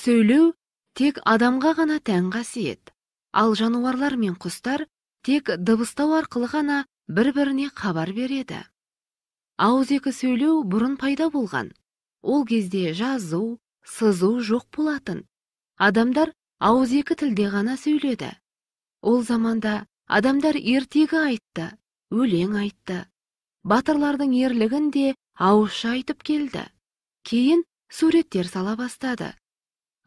Сөйлеу тек адамға ғана тән қасиет, ал жануарлар мен құстар тек дыбыстау арқылы ғана бір-біріне хабар береді. Ауызекі сөйлеу бұрын пайда болған. Ол кезде жазу, сызу жоқ болатын. Адамдар ауызекі тілде ғана сөйледі. Ол заманда адамдар ертегі айтты, өлең айтты. Батырлардың ерлігін де ауызша айтып келді. Кейін суреттер сала бастады.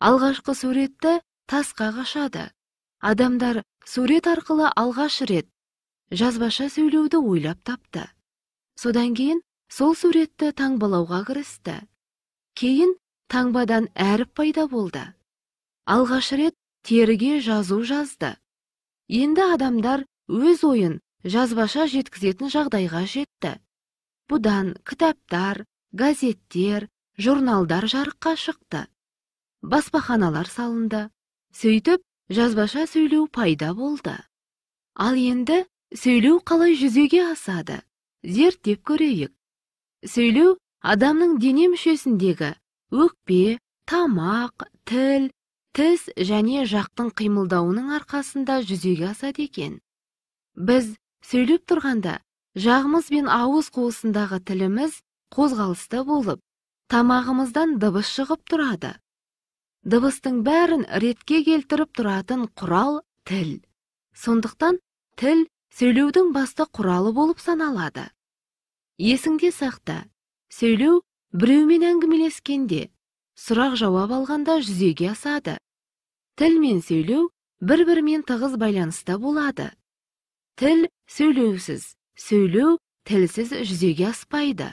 Алғашқы суретті тасқа қашады. Адамдар сурет арқылы алғаш рет жазбаша сөйлеуді ойлап тапты. Содан кейін сол суретті таңбалауға кірісті. Кейін таңбадан әріп пайда болды. Алғаш рет теріге жазу жазды. Енді адамдар өз ойын жазбаша жеткізетін жағдайға жетті. Бұдан кітаптар, газеттер, журналдар жарыққа шықты. Баспаханалар салынды. Сөйтіп, жазбаша сөйлеу пайда болды. Ал енді сөйлеу қалай жүзеге асады? Зерттеп көрейік. Сөйлеу адамның дене мүшесіндегі өкпе, тамақ, тіл, тіс және жақтың қимылдауының арқасында жүзеге асады екен. Біз сөйлеп тұрғанда жағымыз бен ауыз қуысындағы тіліміз қозғалыста болып, тамағымыздан дыбыс шығып тұрады. Дыбыстың бәрін ретке келтіріп тұратын құрал тіл. Сондықтан тіл сөйлеудің басты құралы болып саналады. Есіңде сақта, сөйлеу біреумен әңгімелескенде, сұрақ жауап алғанда жүзеге асады. Тіл мен сөйлеу бір-бірімен тығыз байланыста болады. Тіл сөйлеусіз, сөйлеу тілсіз жүзеге аспайды.